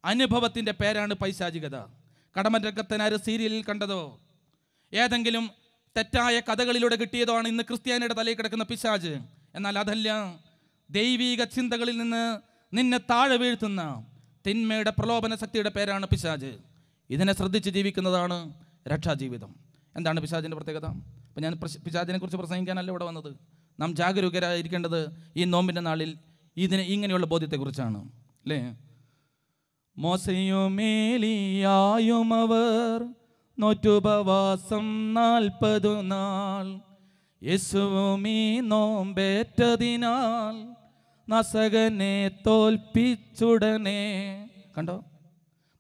അനുഭവത്തിൻ്റെ പേരാണ് പൈശാചികത. കടമരക്കത്തനാര് സീരിയലിൽ കണ്ടതോ ഏതെങ്കിലും തെറ്റായ കഥകളിലൂടെ കിട്ടിയതോ ആണ് ഇന്ന് ക്രിസ്ത്യാനിയുടെ തലയിൽ കിടക്കുന്ന പിശാച്. എന്നാൽ അതല്ല, ദൈവീക ചിന്തകളിൽ നിന്ന് നിന്നെ താഴെ വീഴ്ത്തുന്ന തിന്മയുടെ പ്രലോഭന ശക്തിയുടെ പേരാണ് പിശാച്. ഇതിനെ ശ്രദ്ധിച്ച് ജീവിക്കുന്നതാണ് രക്ഷാജീവിതം. എന്താണ് പിശാചിൻ്റെ പ്രത്യേകത? അപ്പം ഞാൻ പിശാചിനെ കുറിച്ച് പ്രസംഗിക്കാനല്ല ഇവിടെ വന്നത്. നാം ജാഗരൂകരായിരിക്കേണ്ടത് ഈ നോമ്പിൻ്റെ നാളിൽ ഇങ്ങനെയുള്ള ബോധ്യത്തെക്കുറിച്ചാണ്, അല്ലേ? മോശയും ഏലിയായും അവർ നോറ്റുപവാസം 40 നാൾ, യേശുവും ഈ നോമ്പേറ്റതിനാൽ നസകനെ തോൽപ്പിച്ചുടനെ. കണ്ടോ?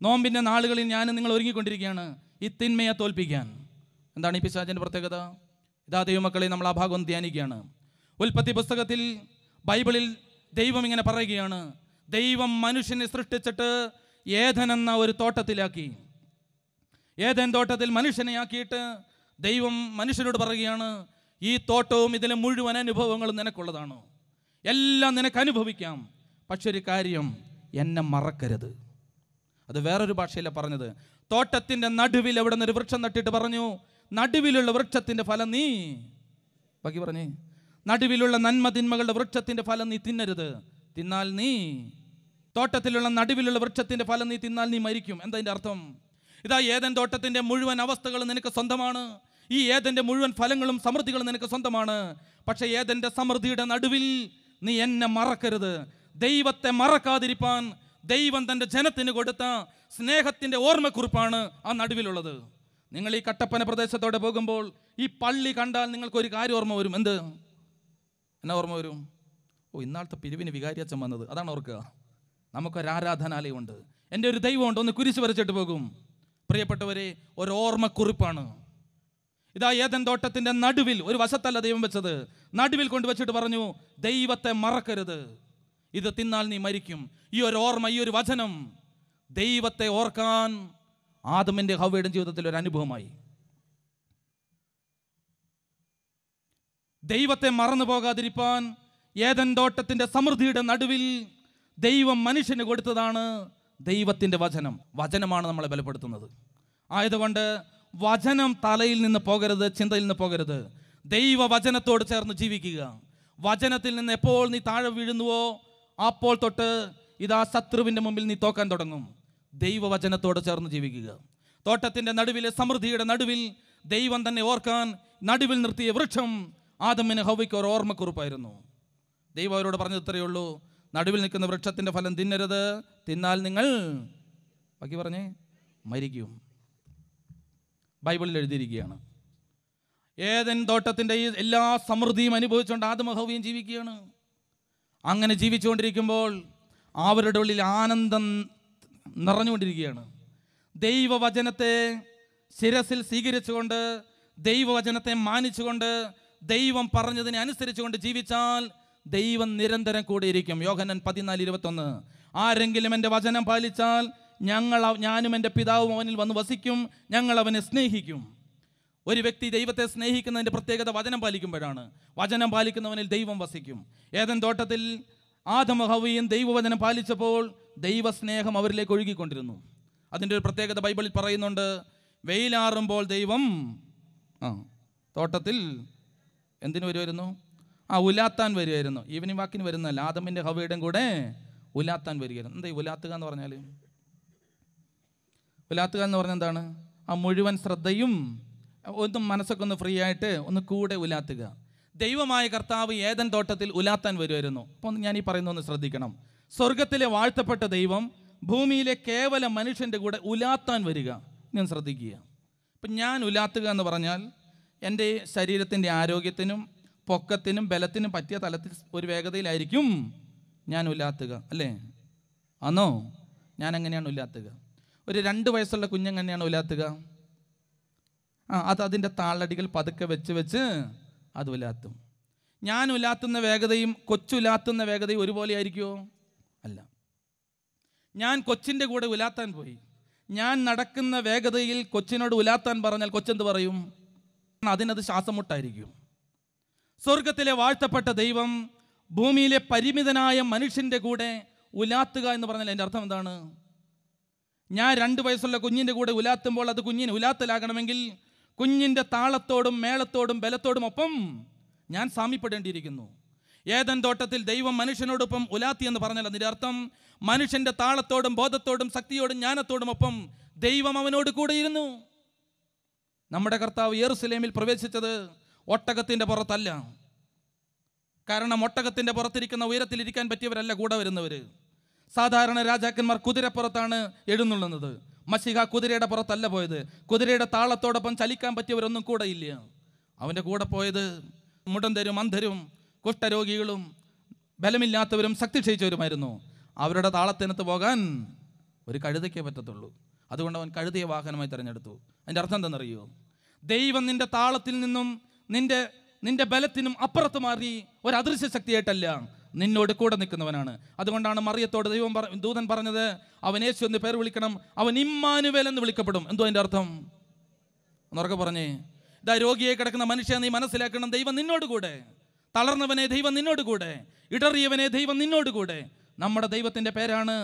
നോമ്പിൻ്റെ നാളുകളിൽ ഞാൻ നിങ്ങൾ ഒരുങ്ങിക്കൊണ്ടിരിക്കുകയാണ് ഈ തിന്മയെ തോൽപ്പിക്കാൻ. എന്താണ് ഈ പിശാചിൻ്റെ പ്രത്യേകത? ഇതാ ദൈവമക്കളെ, നമ്മൾ ആ ഭാഗം ധ്യാനിക്കുകയാണ്. ഉൽപ്പത്തി പുസ്തകത്തിൽ ബൈബിളിൽ ദൈവം ഇങ്ങനെ പറയുകയാണ്, ദൈവം മനുഷ്യനെ സൃഷ്ടിച്ചിട്ട് ഏദൻ എന്ന ഒരു തോട്ടത്തിലാക്കി. ഏദൻ തോട്ടത്തിൽ മനുഷ്യനെ ആക്കിയിട്ട് ദൈവം മനുഷ്യനോട് പറയുകയാണ്, ഈ തോട്ടവും ഇതിലെ മുഴുവൻ അനുഭവങ്ങളും നിനക്കുള്ളതാണ്, എല്ലാം നിനക്ക് അനുഭവിക്കാം, പക്ഷെ ഒരു കാര്യം, എന്നെ മറക്കരുത്. അത് വേറൊരു ഭാഷയിലാണ് പറഞ്ഞത്. തോട്ടത്തിൻ്റെ നടുവിൽ എവിടെ നിന്നൊരു വൃക്ഷം നട്ടിട്ട് പറഞ്ഞു, നടുവിലുള്ള വൃക്ഷത്തിൻ്റെ ഫലം നീ, ബാക്കി പറഞ്ഞേ, നടുവിലുള്ള നന്മ തിന്മകളുടെ വൃക്ഷത്തിൻ്റെ ഫലം നീ തിന്നരുത്, തിന്നാൽ നീ, തോട്ടത്തിലുള്ള നടുവിലുള്ള വൃക്ഷത്തിൻ്റെ ഫലം നീ തിന്നാൽ നീ മരിക്കും. എന്താ അതിൻ്റെ അർത്ഥം? ഇതാ ഏദൻ തോട്ടത്തിൻ്റെ മുഴുവൻ അവസ്ഥകളും നിനക്ക് സ്വന്തമാണ്, ഈ ഏദൻ്റെ മുഴുവൻ ഫലങ്ങളും സമൃദ്ധികളും നിനക്ക് സ്വന്തമാണ്. പക്ഷെ ഏദൻ്റെ സമൃദ്ധിയുടെ നടുവിൽ നീ എന്നെ മറക്കരുത്. ദൈവത്തെ മറക്കാതിരിപ്പാൻ ദൈവം തൻ്റെ ജനത്തിന് കൊടുത്ത സ്നേഹത്തിൻ്റെ ഓർമ്മക്കുറിപ്പാണ് ആ നടുവിലുള്ളത്. നിങ്ങൾ ഈ കട്ടപ്പന പ്രദേശത്തോടെ പോകുമ്പോൾ ഈ പള്ളി കണ്ടാൽ നിങ്ങൾക്കൊരു കാര്യം ഓർമ്മ വരും. എന്ത്? എന്നാ ഓർമ്മ വരും? ഇന്നാളത്തെ പിരിവിന് വികാരിയച്ഛൻ വന്നത്, അതാണ് ഓർക്കുക. നമുക്കൊരാരാധനാലയമുണ്ട്, എൻ്റെ ഒരു ദൈവമുണ്ട്, ഒന്ന് കുരിശ് വരച്ചിട്ട് പോകും. പ്രിയപ്പെട്ടവരെ, ഒരു ഓർമ്മക്കുറിപ്പാണ്. ഇതാ ഏദൻ തോട്ടത്തിൻ്റെ നടുവിൽ, ഒരു വശത്തല്ല ദൈവം വെച്ചത്, നടുവിൽ കൊണ്ടുവച്ചിട്ട് പറഞ്ഞു, ദൈവത്തെ മറക്കരുത്, ഇത് തിന്നാൽ നീ മരിക്കും. ഈ ഒരു ഓർമ്മ, ഈ ഒരു വചനം ദൈവത്തെ ഓർക്കാൻ ആദമിൻ്റെ ഹവ്വയുടെ ജീവിതത്തിൽ ഒരു അനുഭവമായി. ദൈവത്തെ മറന്നു പോകാതിരിപ്പാൻ ഏദൻ തോട്ടത്തിൻ്റെ സമൃദ്ധിയുടെ നടുവിൽ ദൈവം മനുഷ്യന് കൊടുത്തതാണ് ദൈവത്തിൻ്റെ വചനം. വചനമാണ് നമ്മളെ ബലപ്പെടുത്തുന്നത്. ആയതുകൊണ്ട് വചനം തലയിൽ നിന്ന് പോകരുത്, ചിന്തയിൽ നിന്ന് പോകരുത്. ദൈവവചനത്തോട് ചേർന്ന് ജീവിക്കുക. വചനത്തിൽ നിന്ന് എപ്പോൾ നീ താഴെ വീഴുന്നുവോ അപ്പോൾ തൊട്ട് ഇതാ ശത്രുവിൻ്റെ മുമ്പിൽ നീ തോക്കാൻ തുടങ്ങും. ദൈവവചനത്തോട് ചേർന്ന് ജീവിക്കുക. തോട്ടത്തിൻ്റെ നടുവിലെ സമൃദ്ധിയുടെ നടുവിൽ ദൈവം തന്നെ ഓർക്കാൻ നടുവിൽ നിർത്തിയ വൃക്ഷം ആദമിന് ഹവ്വയ്ക്ക് ഒരു ഓർമ്മക്കുറിപ്പായിരുന്നു. ദൈവം അവരോട് പറഞ്ഞത് ഇത്രയേ ഉള്ളൂ, നടുവിൽ നിൽക്കുന്ന വൃക്ഷത്തിൻ്റെ ഫലം തിന്നരുത്, തിന്നാൽ നിങ്ങൾ, ബാക്കി പറഞ്ഞേ, മരിക്കും. ബൈബിളിൽ എഴുതിയിരിക്കുകയാണ്. ഏദൻ തോട്ടത്തിൻ്റെ ഈ എല്ലാ സമൃദ്ധിയും അനുഭവിച്ചുകൊണ്ട് ആദമും ഹവ്വയും ജീവിക്കുകയാണ്. അങ്ങനെ ജീവിച്ചുകൊണ്ടിരിക്കുമ്പോൾ അവരുടെ ഉള്ളിൽ ആനന്ദം നിറഞ്ഞുകൊണ്ടിരിക്കുകയാണ്. ദൈവവചനത്തെ ശിരസിൽ സ്വീകരിച്ചുകൊണ്ട്, ദൈവവചനത്തെ മാനിച്ചുകൊണ്ട്, ദൈവം പറഞ്ഞതിനെ അനുസരിച്ചുകൊണ്ട് ജീവിച്ചാൽ ദൈവം നിരന്തരം കൂടിയിരിക്കും. യോഹന്നാൻ 14:21. ആരെങ്കിലും എൻ്റെ വചനം പാലിച്ചാൽ ഞാനും എൻ്റെ പിതാവും അവനിൽ വന്ന് വസിക്കും, ഞങ്ങൾ അവനെ സ്നേഹിക്കും. ഒരു വ്യക്തി ദൈവത്തെ സ്നേഹിക്കുന്നതിൻ്റെ പ്രത്യേകത വചനം പാലിക്കുമ്പോഴാണ്. വചനം പാലിക്കുന്നവനിൽ ദൈവം വസിക്കും. ഏദൻ തോട്ടത്തിൽ ആദമും ഹവ്വയും ദൈവവചനം പാലിച്ചപ്പോൾ ദൈവസ്നേഹം അവരിലേക്ക് ഒഴുകിക്കൊണ്ടിരുന്നു. അതിൻ്റെ ഒരു പ്രത്യേകത ബൈബിളിൽ പറയുന്നുണ്ട്. വെയിലാറുമ്പോൾ ദൈവം തോട്ടത്തിൽ എന്തിനു വരുമായിരുന്നു? ഉലാത്താൻ വരുമായിരുന്നു. ഈവനിങ് വാക്കിന് വരുന്നതല്ല, ആദമിൻ്റെ ഹവ്വയുടെയും കൂടെ ഉലാത്താൻ വരികയായിരുന്നു. എന്താ ഈ ഉലാത്തുക എന്ന് പറഞ്ഞാൽ? ഉലാത്തുക എന്ന് പറഞ്ഞാൽ എന്താണ്? ആ മുഴുവൻ ശ്രദ്ധയും ഒന്നും മനസ്സൊക്കെ ഒന്ന് ഫ്രീ ആയിട്ട് ഒന്ന് കൂടെ ഉലാത്തുക. ദൈവമായ കർത്താവ് ഏദൻ തോട്ടത്തിൽ ഉലാത്താൻ വരുമായിരുന്നു. അപ്പോൾ ഞാൻ ഈ പറയുന്നൊന്ന് ശ്രദ്ധിക്കണം. സ്വർഗത്തിലെ വാഴ്ത്തപ്പെട്ട ദൈവം ഭൂമിയിലെ കേവല മനുഷ്യൻ്റെ കൂടെ ഉലാത്താൻ വരിക. ഞാൻ ശ്രദ്ധിക്കുക. ഇപ്പം ഞാൻ ഉലാത്തുക എന്ന് പറഞ്ഞാൽ എൻ്റെ ശരീരത്തിൻ്റെ ആരോഗ്യത്തിനും പൊക്കത്തിനും ബലത്തിനും പറ്റിയ തലത്തിൽ ഒരു വേഗതയിലായിരിക്കും ഞാൻ ഉലാത്തുക, അല്ലേ? ആണോ? ഞാൻ എങ്ങനെയാണ് ഉലാത്തുക? ഒരു 2 വയസ്സുള്ള കുഞ്ഞെങ്ങനെയാണ് ഉലാത്തുക? അത് അതിൻ്റെ താളടികൾ പതുക്കെ വെച്ച് അത് ഉലാത്തും. ഞാൻ ഉലാത്തുന്ന വേഗതയും കൊച്ചുലാത്തുന്ന വേഗതയും ഒരുപോലെ ആയിരിക്കുമോ? അല്ല. ഞാൻ കൊച്ചിൻ്റെ കൂടെ ഉലാത്താൻ പോയി. ഞാൻ നടക്കുന്ന വേഗതയിൽ കൊച്ചിനോട് ഉലാത്താൻ പറഞ്ഞാൽ കൊച്ചെന്ത് പറയും? അതിനത് ശ്വാസം മുട്ടായിരിക്കും. സ്വർഗത്തിലെ വാഴ്ത്തപ്പെട്ട ദൈവം ഭൂമിയിലെ പരിമിതനായ മനുഷ്യൻ്റെ കൂടെ ഉലാത്തുക എന്ന് പറഞ്ഞാൽ എൻ്റെ അർത്ഥം എന്താണ്? ഞാൻ 2 വയസ്സുള്ള കുഞ്ഞിൻ്റെ കൂടെ ഉലാത്തുമ്പോൾ അത് കുഞ്ഞിന് ഉലാത്തലാകണമെങ്കിൽ കുഞ്ഞിൻ്റെ താളത്തോടും മേളത്തോടും ബലത്തോടും ഒപ്പം ഞാൻ സാമ്യപ്പെടേണ്ടിയിരിക്കുന്നു. ഏദൻ തോട്ടത്തിൽ ദൈവം മനുഷ്യനോടൊപ്പം ഉലാത്തി എന്ന് പറഞ്ഞാൽ അതിൻ്റെ അർത്ഥം മനുഷ്യൻ്റെ താളത്തോടും ബോധത്തോടും ശക്തിയോടും ജ്ഞാനത്തോടും ഒപ്പം ദൈവം അവനോട് കൂടെ ഇരുന്നു. നമ്മുടെ കർത്താവ് യെരുശലേമിൽ പ്രവേശിച്ചത് ഒട്ടകത്തിൻ്റെ പുറത്തല്ല. കാരണം ഒട്ടകത്തിൻ്റെ പുറത്തിരിക്കുന്ന ഉയരത്തിലിരിക്കാൻ പറ്റിയവരല്ല കൂടെ വരുന്നവർ. സാധാരണ രാജാക്കന്മാർ കുതിരപ്പുറത്താണ് എഴുന്നള്ളുന്നത്. മശിഹ കുതിരയുടെ പുറത്തല്ല പോയത്. കുതിരയുടെ താളത്തോടൊപ്പം ചലിക്കാൻ പറ്റിയവരൊന്നും കൂടെ ഇല്ല. അവൻ്റെ കൂടെ പോയത് മുടന്തരും അന്ധരും കുഷ്ഠരോഗികളും ബലമില്ലാത്തവരും ശക്തി ക്ഷയിച്ചവരുമായിരുന്നു. അവരുടെ താളത്തിനകത്ത് പോകാൻ ഒരു കഴുതയ്ക്കേ പറ്റത്തുള്ളൂ. അതുകൊണ്ട് അവൻ കഴുതയെ വാഹനമായി തിരഞ്ഞെടുത്തു. അതിൻ്റെ അർത്ഥം എന്താണെന്നറിയോ? ദൈവം നിന്റെ താളത്തിൽ നിന്നും നിന്റെ ബലത്തിനും അപ്പുറത്ത് മാറി ഒരു അദൃശ്യ ശക്തിയായിട്ടല്ല, നിന്നോട് കൂടെ നിൽക്കുന്നവനാണ്. അതുകൊണ്ടാണ് മറിയത്തോട് ദൂതൻ പറഞ്ഞത്, അവൻ യേശു എന്ന് പേർ വിളിക്കണം, അവൻ ഇമ്മാനുവേൽ എന്ന് വിളിക്കപ്പെടും. എന്തോ അതിൻ്റെ അർത്ഥം? ഒന്നുറക്കെ പറഞ്ഞേ. ഇതാ രോഗിയെ കിടക്കുന്ന മനുഷ്യ, നീ മനസ്സിലാക്കണം, ദൈവം നിന്നോട് കൂടെ. തളർന്നവനെ ദൈവം നിന്നോട് കൂടെ. ഇടറിയവനെ ദൈവം നിന്നോട് കൂടെ. നമ്മുടെ ദൈവത്തിൻ്റെ പേരാണ്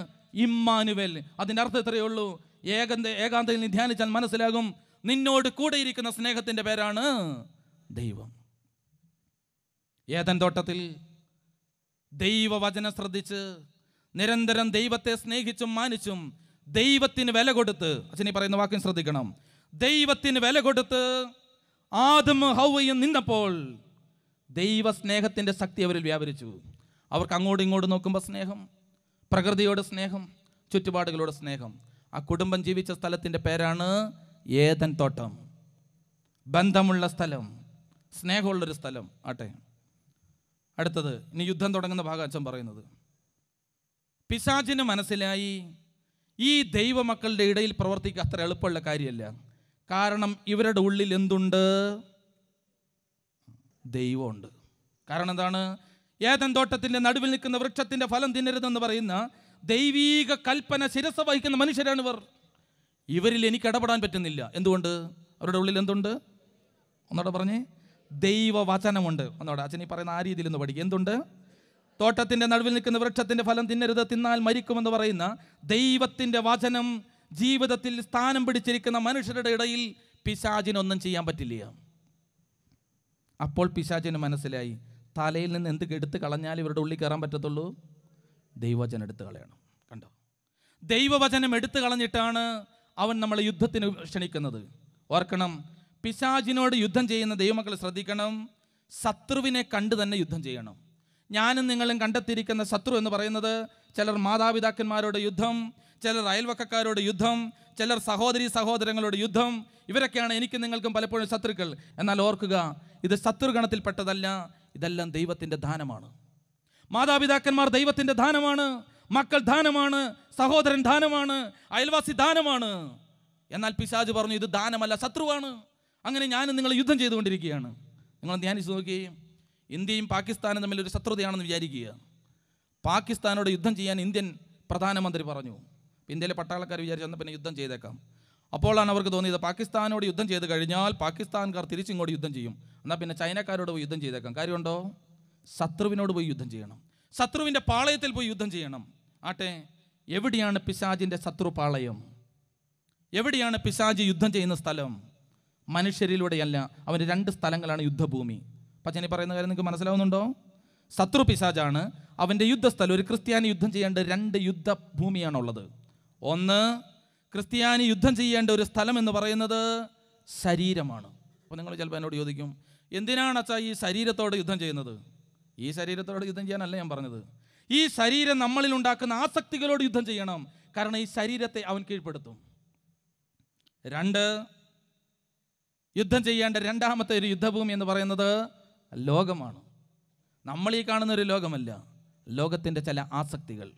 ഇമ്മാനുവേൽ. അതിൻ്റെ അർത്ഥം ഇത്രയേ ഉള്ളൂ. ഏകാന്തയിൽ നീ ധ്യാനിച്ചാൽ മനസ്സിലാകും, നിന്നോട് കൂടെ ഇരിക്കുന്ന സ്നേഹത്തിൻ്റെ പേരാണ് ദൈവം. ഏദൻ തോട്ടത്തിൽ ദൈവവചനം ശ്രദ്ധിച്ച് നിരന്തരം ദൈവത്തെ സ്നേഹിച്ചും മാനിച്ചും ദൈവത്തിന് വില കൊടുത്ത്, അച്ഛനീ പറയുന്ന വാക്യം ശ്രദ്ധിക്കണം, ദൈവത്തിന് വില കൊടുത്ത് ആദമും ഹവ്വയും നിന്നപ്പോൾ ദൈവ സ്നേഹത്തിൻ്റെ ശക്തി അവരിൽ വ്യാപരിച്ചു. അവർക്ക് അങ്ങോട്ടും ഇങ്ങോട്ടും നോക്കുമ്പോൾ സ്നേഹം, പ്രകൃതിയോട് സ്നേഹം, ചുറ്റുപാടുകളോട് സ്നേഹം. ആ കുടുംബം ജീവിച്ച സ്ഥലത്തിൻ്റെ പേരാണ് ഏദൻ തോട്ടം. ബന്ധമുള്ള സ്ഥലം, സ്നേഹമുള്ളൊരു സ്ഥലം ആട്ടെ. അടുത്തത് ഇനി യുദ്ധം തുടങ്ങുന്ന ഭാഗം അച്ഛൻ പറയുന്നത്. പിശാചിന് മനസ്സിലായി ഈ ദൈവമക്കളുടെ ഇടയിൽ പ്രവർത്തിക്കുക അത്ര എളുപ്പമുള്ള കാര്യമല്ല. കാരണം ഇവരുടെ ഉള്ളിൽ എന്തുണ്ട്? ദൈവമുണ്ട്. കാരണം എന്താണ്? ഏദൻ തോട്ടത്തിൻ്റെ നടുവിൽ നിൽക്കുന്ന വൃക്ഷത്തിൻ്റെ ഫലം തിന്നരുതെന്ന് പറയുന്ന ദൈവീക കൽപ്പന ശിരസ വഹിക്കുന്ന മനുഷ്യരാണിവർ. ഇവരിൽ എനിക്ക് ഇടപെടാൻ പറ്റുന്നില്ല. എന്തുകൊണ്ട്? അവരുടെ ഉള്ളിൽ എന്തുണ്ട്? ഒന്നോടെ പറഞ്ഞേ. ദൈവവചനമുണ്ട്. ഒന്നോടെ അച്ഛൻ ഈ പറയുന്ന ആ രീതിയിൽ ഒന്ന് പഠിക്കുക. എന്തുണ്ട്? തോട്ടത്തിൻ്റെ നടുവിൽ നിൽക്കുന്ന വൃക്ഷത്തിൻ്റെ ഫലം തിന്നരുത്, തിന്നാൽ മരിക്കുമെന്ന് പറയുന്ന ദൈവത്തിൻ്റെ വചനം ജീവിതത്തിൽ സ്ഥാനം പിടിച്ചിരിക്കുന്ന മനുഷ്യരുടെ ഇടയിൽ പിശാചിനൊന്നും ചെയ്യാൻ പറ്റില്ല. അപ്പോൾ പിശാചിന് മനസ്സിലായി, തലയിൽ നിന്ന് എന്ത് എടുത്ത് കളഞ്ഞാൽ ഇവരുടെ ഉള്ളിൽ കയറാൻ പറ്റത്തുള്ളൂ? ദൈവവചനം എടുത്ത് കളയണം. കണ്ടോ? ദൈവവചനം എടുത്തു കളഞ്ഞിട്ടാണ് അവൻ നമ്മളെ യുദ്ധത്തിന് ക്ഷണിക്കുന്നത്. ഓർക്കണം, പിശാചിനോട് യുദ്ധം ചെയ്യുന്ന ദൈവമക്കൾ ശ്രദ്ധിക്കണം, ശത്രുവിനെ കണ്ട് തന്നെ യുദ്ധം ചെയ്യണം. ഞാനും നിങ്ങളും കണ്ടെത്തിയിരിക്കുന്ന ശത്രു എന്ന് പറയുന്നത് ചിലർ മാതാപിതാക്കന്മാരോട് യുദ്ധം, ചിലർ അയൽവക്കക്കാരോട് യുദ്ധം, ചിലർ സഹോദരങ്ങളോട് യുദ്ധം. ഇവരൊക്കെയാണ് എനിക്കും നിങ്ങൾക്കും പലപ്പോഴും ശത്രുക്കൾ. എന്നാൽ ഓർക്കുക, ഇത് ശത്രുഗണത്തിൽപ്പെട്ടതല്ല, ഇതെല്ലാം ദൈവത്തിൻ്റെ ദാനമാണ്. മാതാപിതാക്കന്മാർ ദൈവത്തിൻ്റെ ദാനമാണ്, മക്കൾ ദാനമാണ്, സഹോദരൻ ദാനമാണ്, അയൽവാസി ദാനമാണ്. എന്നാൽ പിശാച് പറഞ്ഞു ഇത് ദാനമല്ല, ശത്രുവാണ്. അങ്ങനെ ഞാനും നിങ്ങൾ യുദ്ധം ചെയ്തുകൊണ്ടിരിക്കുകയാണ്. നിങ്ങൾ ധ്യാനിച്ച് നോക്കി, ഇന്ത്യയും പാകിസ്ഥാനും തമ്മിൽ ഒരു ശത്രുതയാണെന്ന് വിചാരിക്കുക. പാകിസ്ഥാനോട് യുദ്ധം ചെയ്യാൻ ഇന്ത്യൻ പ്രധാനമന്ത്രി പറഞ്ഞു. ഇന്ത്യയിലെ പട്ടാളക്കാർ വിചാരിച്ചു എന്നാൽ പിന്നെ യുദ്ധം ചെയ്തേക്കാം. അപ്പോഴാണ് അവർക്ക് തോന്നിയത് പാകിസ്ഥാനോട് യുദ്ധം ചെയ്ത് കഴിഞ്ഞാൽ പാകിസ്ഥാൻകാർ തിരിച്ചിങ്ങോട്ട് യുദ്ധം ചെയ്യും, എന്നാൽ പിന്നെ ചൈനക്കാരോട് പോയി യുദ്ധം ചെയ്തേക്കാം. കാര്യമുണ്ടോ? ശത്രുവിനോട് പോയി യുദ്ധം ചെയ്യണം, ശത്രുവിൻ്റെ പാളയത്തിൽ പോയി യുദ്ധം ചെയ്യണം. ആട്ടെ, എവിടെയാണ് പിശാചിൻ്റെ ശത്രുപാളയം? എവിടെയാണ് പിശാചി യുദ്ധം ചെയ്യുന്ന സ്ഥലം? മനുഷ്യരിലൂടെയല്ല, അവന് 2 സ്ഥലങ്ങളാണ് യുദ്ധഭൂമി. പച്ചനി പറയുന്ന കാര്യം നിങ്ങൾക്ക് മനസ്സിലാവുന്നുണ്ടോ? ശത്രു പിശാചാണ്, അവൻ്റെ യുദ്ധസ്ഥലം. ഒരു ക്രിസ്ത്യാനി യുദ്ധം ചെയ്യേണ്ട 2 യുദ്ധഭൂമിയാണുള്ളത്. ഒന്ന്, ക്രിസ്ത്യാനി യുദ്ധം ചെയ്യേണ്ട ഒരു സ്ഥലം എന്ന് പറയുന്നത് ശരീരമാണ്. അപ്പോൾ നിങ്ങൾ ചിലപ്പോൾ എന്നോട് ചോദിക്കും, എന്തിനാണ് അച്ഛാ ഈ ശരീരത്തോട് യുദ്ധം ചെയ്യുന്നത്? ഈ ശരീരത്തോട് യുദ്ധം ചെയ്യാനല്ല ഞാൻ പറഞ്ഞത്. ഈ ശരീരം നമ്മളിൽ ഉണ്ടാക്കുന്ന ആസക്തികളോട് യുദ്ധം ചെയ്യണം. കാരണം ഈ ശരീരത്തെ അവൻ കീഴ്പ്പെടുത്തും. 2, യുദ്ധം ചെയ്യേണ്ട രണ്ടാമത്തെ ഒരു യുദ്ധഭൂമി എന്ന് പറയുന്നത് ലോകമാണ്. നമ്മൾ ഈ കാണുന്ന ഒരു ലോകമല്ല, ലോകത്തിൻ്റെ ചില ആസക്തികൾ.